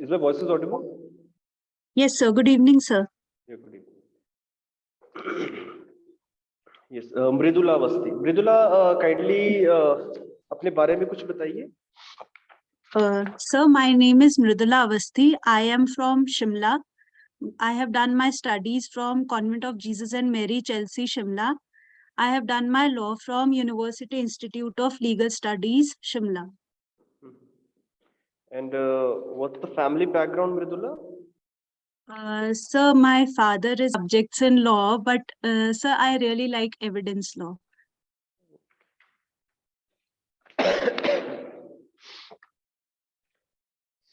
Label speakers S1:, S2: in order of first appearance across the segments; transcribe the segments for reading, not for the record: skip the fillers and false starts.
S1: Is my voice audible?
S2: Yes, sir. Good evening, sir.
S1: Yeah, good evening. Yes, Mridula Awasthi. Mridula, kindly अपने बारे में कुछ बताइए.
S2: Sir, my name is Mridula Awasthi. I am from Shimla. I have done my studies from Convent of Jesus and Mary, Chelsea, Shimla. I have done my law from University Institute of Legal Studies, Shimla.
S1: And what's the family background, Mridula?
S2: Sir, my father is subjects in law, but sir, I really like evidence law.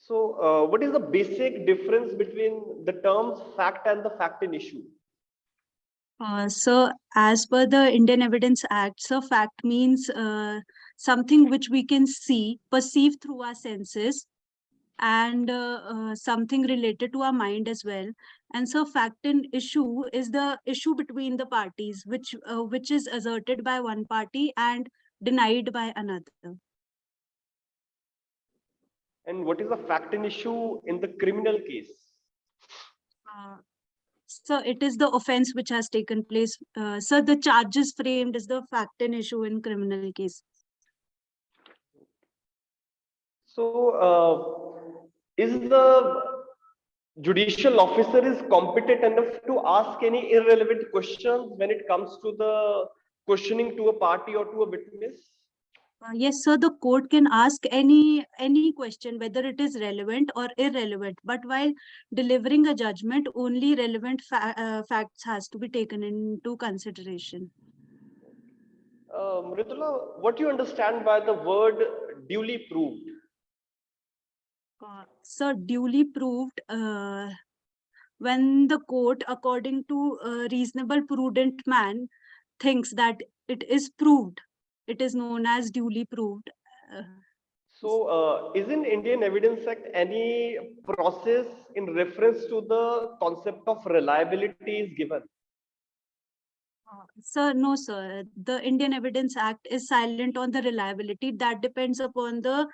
S1: So, what is the basic difference between the terms fact and the fact in issue?
S2: So, as per the Indian Evidence Act, so fact means something which we can see, perceive through our senses, and something related to our mind as well. And so fact in issue is the issue between the parties, which is asserted by one party and denied by another.
S1: And what is the fact in issue in the criminal case?
S2: So it is the offense which has taken place. So the charges framed is the fact in issue in criminal case.
S1: So, is the judicial officer is competent enough to ask any irrelevant questions when it comes to the questioning to a party or to a witness?
S2: Yes, sir, the court can ask any question, whether it is relevant or irrelevant. But while delivering a judgment, only relevant facts has to be taken into consideration.
S1: Mridula, what do you understand by the word duly proved?
S2: So duly proved, when the court, according to a reasonable prudent man, thinks that it is proved, it is known as duly proved.
S1: So, is in Indian Evidence Act any process in reference to the concept of reliability is given?
S2: Sir, no, sir. The Indian Evidence Act is silent on the reliability. That depends upon the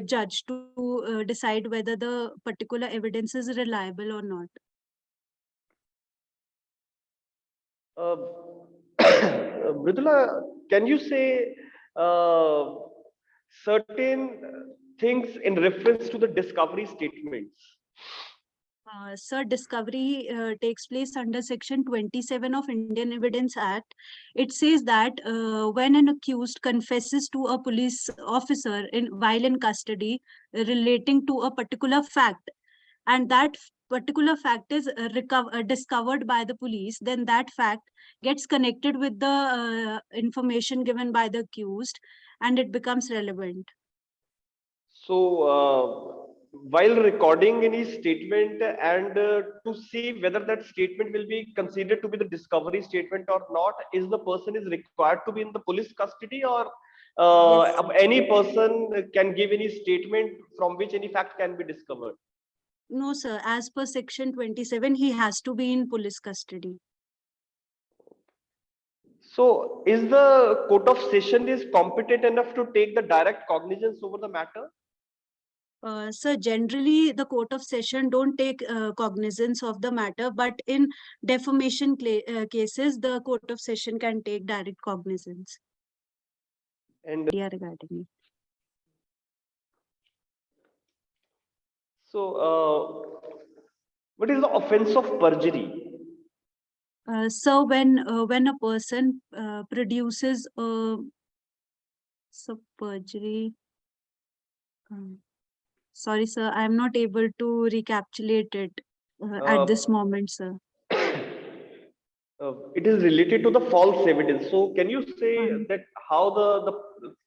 S2: judge to decide whether the particular evidence is reliable or not.
S1: Mridula, can you say certain things in reference to the discovery statements?
S2: Sir, discovery takes place under Section 27 of Indian Evidence Act. It says that when an accused confesses to a police officer while in custody relating to a particular fact, and that particular fact is discovered by the police, then that fact gets connected with the information given by the accused, and it becomes relevant.
S1: So, while recording any statement and to see whether that statement will be considered to be the discovery statement or not, is the person is required to be in the police custody, or
S2: Yes.
S1: any person can give any statement from which any fact can be discovered?
S2: No, sir. As per Section 27, he has to be in police custody.
S1: So, is the Court of Session is competent enough to take the direct cognizance over the matter?
S2: Sir, generally the Court of Session don't take cognizance of the matter, but in defamation cases, the Court of Session can take direct cognizance.
S1: And
S2: regarding it.
S1: so, what is the offense of perjury?
S2: So when a person produces perjury, sorry, sir, I am not able to recapitulate it at this moment, sir.
S1: It is related to the false evidence. So, can you say that how the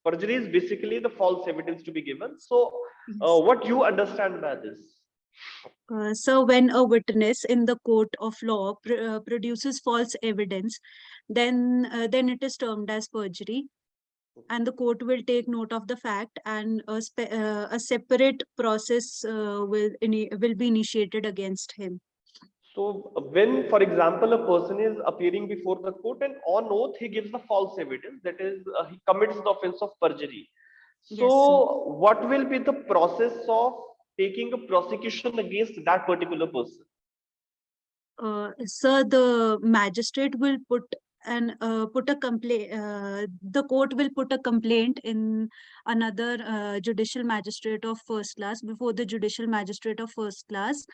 S1: perjury is basically the false evidence to be given? So,
S2: Yes.
S1: What you understand by this?
S2: So when a witness in the court of law produces false evidence, then it is termed as perjury, and the court will take note of the fact, and a separate process will be initiated against him.
S1: So, when, for example, a person is appearing before the court and on oath he gives the false evidence, that is, he commits the offense of perjury. So,
S2: Yes,
S1: what will be the process of taking a prosecution against that particular person?
S2: Sir, the magistrate will put a complaint. The court will put a complaint in another judicial magistrate of first class before the judicial magistrate of first class,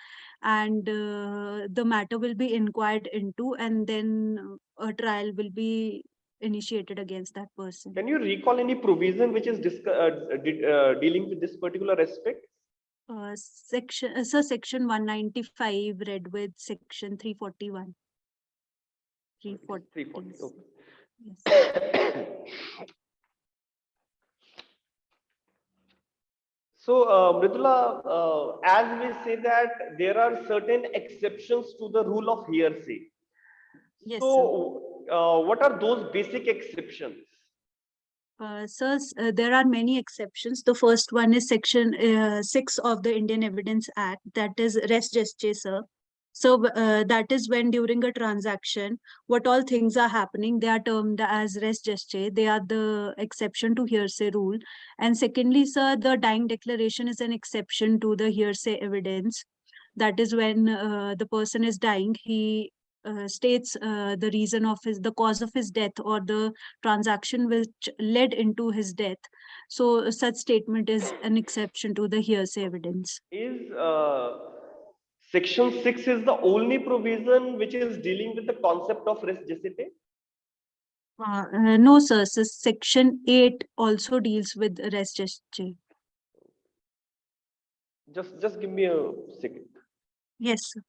S2: and the matter will be inquired into, and then a trial will be initiated against that person.
S1: Can you recall any provision which is dealing with this particular aspect?
S2: Section 195 read with section 341. 340.
S1: 340. Okay.
S2: Yes.
S1: So, Mridula, as we say that there are certain exceptions to the rule of hearsay.
S2: Yes,
S1: so, what are those basic exceptions?
S2: There are many exceptions. The first one is section 6 of the Indian Evidence Act, that is res gestae, sir. So that is when during a transaction, what all things are happening, they are termed as res gestae. They are the exception to hearsay rule. And secondly, sir, the dying declaration is an exception to the hearsay evidence. That is when the person is dying, he states the reason of the cause of his death or the transaction which led into his death. So such statement is an exception to the hearsay evidence.
S1: Is Section 6 is the only provision which is dealing with the concept of res gestae?
S2: No, sir. So section 8 also deals with res gestae.
S1: Just give me a second.
S2: Yes, sir.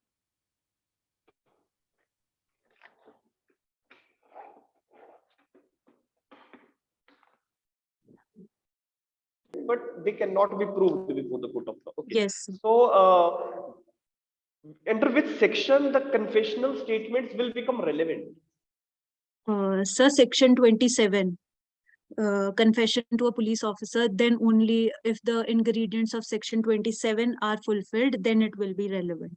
S1: But they cannot be proved before the court of law. Okay.
S2: Yes, sir.
S1: So, under which section the confessional statements will become relevant?
S2: Sir, section 27. Confession to a police officer, then only if the ingredients of section 27 are fulfilled, then it will be relevant.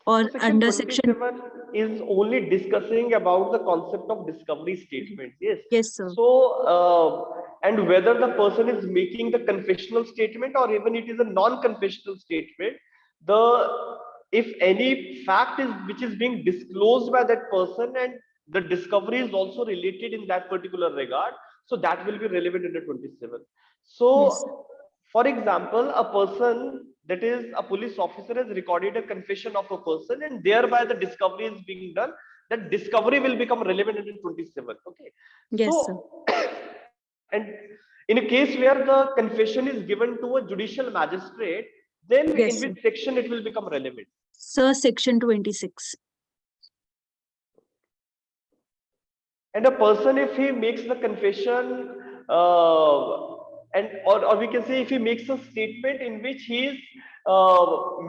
S2: Or
S1: So section
S2: under
S1: 27 is only discussing about the concept of discovery statements. Yes.
S2: Yes, sir.
S1: So, and whether the person is making the confessional statement or even it is a non-confessional statement, if any fact is which is being disclosed by that person and the discovery is also related in that particular regard, so that will be relevant under 27. So,
S2: Yes,
S1: for example, a person, that is a police officer, has recorded a confession of a person and thereby the discovery is being done. That discovery will become relevant in 27. Okay.
S2: yes, sir.
S1: So, and in a case where the confession is given to a judicial magistrate, then
S2: Yes,
S1: in
S2: sir.
S1: which section it will become relevant?
S2: Sir, section 26.
S1: And a person, if he makes the confession, and or we can say if he makes a statement in which he is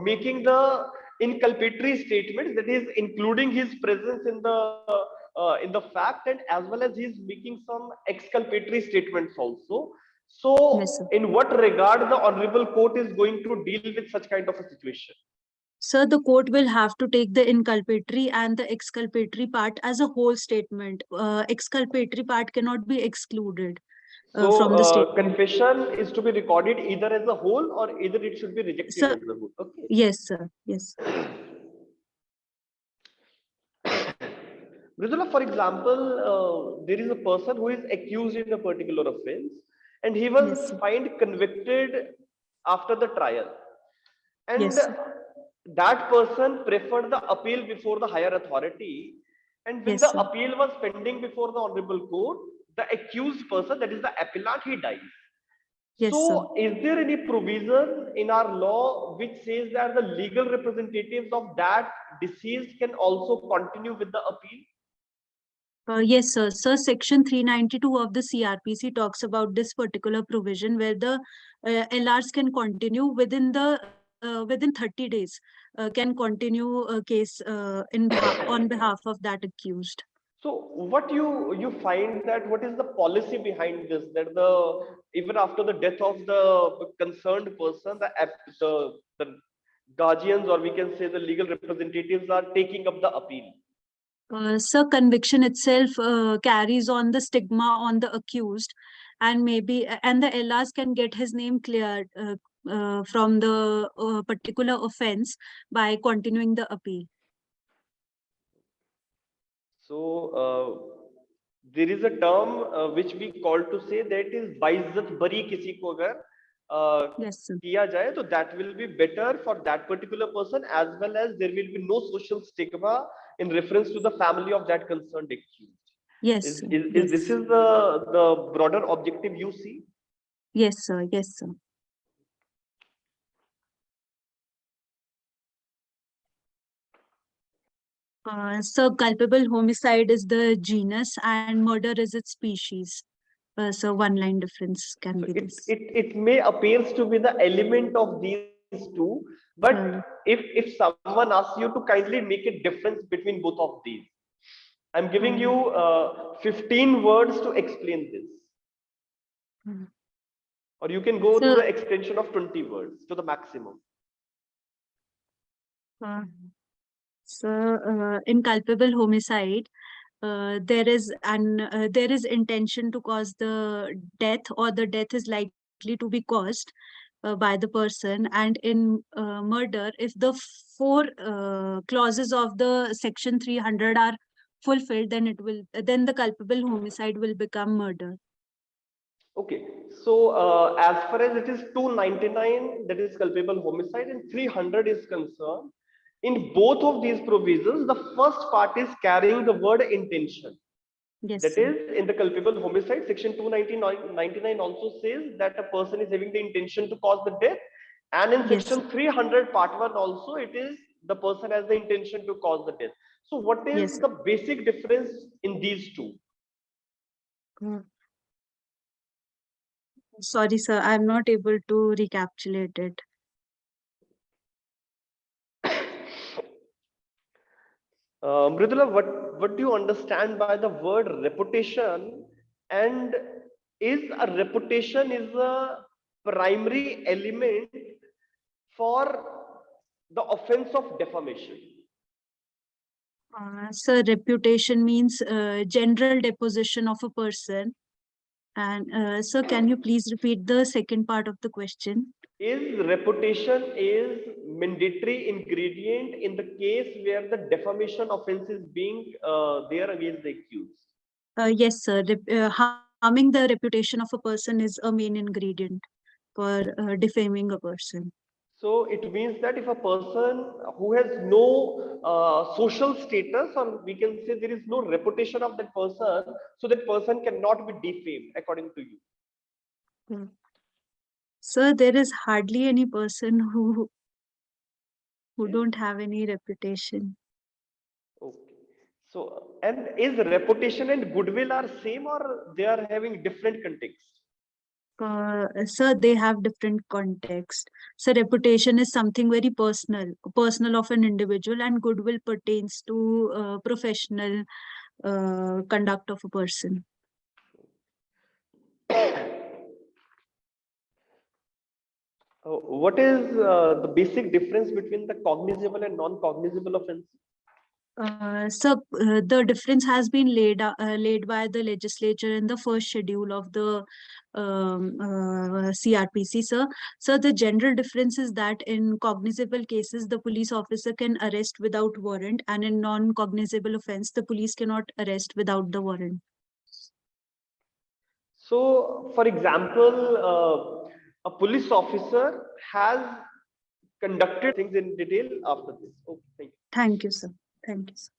S1: making the inculpatory statements, that is including his presence in the fact, and as well as he is making some exculpatory statements also.
S2: Yes, sir.
S1: So, in what regard the honorable court is going to deal with such kind of a situation?
S2: Sir, the court will have to take the inculpatory and the exculpatory part as a whole statement. Exculpatory part cannot be excluded from the statement.
S1: Confession is to be recorded either as a whole or either it should be rejected
S2: Sir,
S1: as a whole. Okay.
S2: yes, sir. Yes.
S1: Mridula, for example, there is a person who is accused in a particular offense and he was
S2: Yes, sir.
S1: found convicted after the trial. And
S2: Yes, sir.
S1: that person preferred the appeal before the higher authority. And when
S2: Yes,
S1: the
S2: sir.
S1: appeal was pending before the honorable court, the accused person, that is the appellant, he dies.
S2: Yes, sir.
S1: So, is there any provision in our law which says that the legal representatives of that deceased can also continue with the appeal?
S2: Yes, sir. Sir, section 392 of the CRPC talks about this particular provision where the LRs can continue within 30 days, can continue a case on behalf of that accused.
S1: So, what you find that what is the policy behind this? That the even after the death of the concerned person, the guardians, or we can say the legal representatives, are taking up the appeal.
S2: Sir, conviction itself carries on the stigma on the accused, and the LRs can get his name cleared from the particular offense by continuing the appeal.
S1: So there is a term which we call to say that is बाइज्जत बरी किसी को अगर
S2: Yes, sir.
S1: किया जाए तो that will be better for that particular person, as well as there will be no social stigma in reference to the family of that concerned accused.
S2: Yes,
S1: Is,
S2: sir.
S1: is,
S2: Yes.
S1: is this is the broader objective you see?
S2: Yes, sir. Yes, sir. So culpable homicide is the genus and murder is its species. So one line difference can
S1: So
S2: be
S1: it,
S2: this.
S1: it, it may appears to be the element of these two, but if someone asks you to kindly make a difference between both of these, I'm giving you 15 words to explain this. Or you can go to
S2: So,
S1: the extension of 20 words to the maximum.
S2: In culpable homicide, there is intention to cause the death, or the death is likely to be caused by the person. And in murder, if the four clauses of the section 300 are fulfilled, then the culpable homicide will become murder.
S1: Okay, so as far as it is 299, that is culpable homicide, and 300 is concerned, in both of these provisions, the first part is carrying the word intention.
S2: Yes,
S1: That
S2: sir.
S1: is, in the culpable homicide, section 299 also says that a person is having the intention to cause the death, and in
S2: Yes.
S1: section 300 part 1 also, it is the person has the intention to cause the death. So what is
S2: Yes.
S1: the basic difference in these two?
S2: Sorry, sir, I'm not able to recapitulate it.
S1: Mridula, what do you understand by the word reputation? And is a reputation is a primary element for the offense of defamation?
S2: Sir, reputation means general deposition of a person. And sir, can you please repeat the second part of the question?
S1: Is reputation is mandatory ingredient in the case where the defamation offense is being there against the accused?
S2: Yes, sir. Harming the reputation of a person is a main ingredient for defaming a person.
S1: So it means that if a person who has no social status, or we can say there is no reputation of that person, so that person cannot be defamed, according to you.
S2: Sir, there is hardly any person who
S1: Yes.
S2: don't have any reputation.
S1: Okay. So, and is reputation and goodwill are same, or they are having different context?
S2: Sir, they have different context. So reputation is something very personal of an individual, and goodwill pertains to professional conduct of a person.
S1: What is the basic difference between the cognizable and non-cognizable offense?
S2: The difference has been laid by the legislature in the first schedule of the CRPC, sir. So the general difference is that in cognizable cases, the police officer can arrest without warrant, and in non-cognizable offense, the police cannot arrest without the warrant.
S1: So, for example, a police officer has conducted things in detail after this. Okay, thank you.
S2: Thank you, sir. Thank you, sir.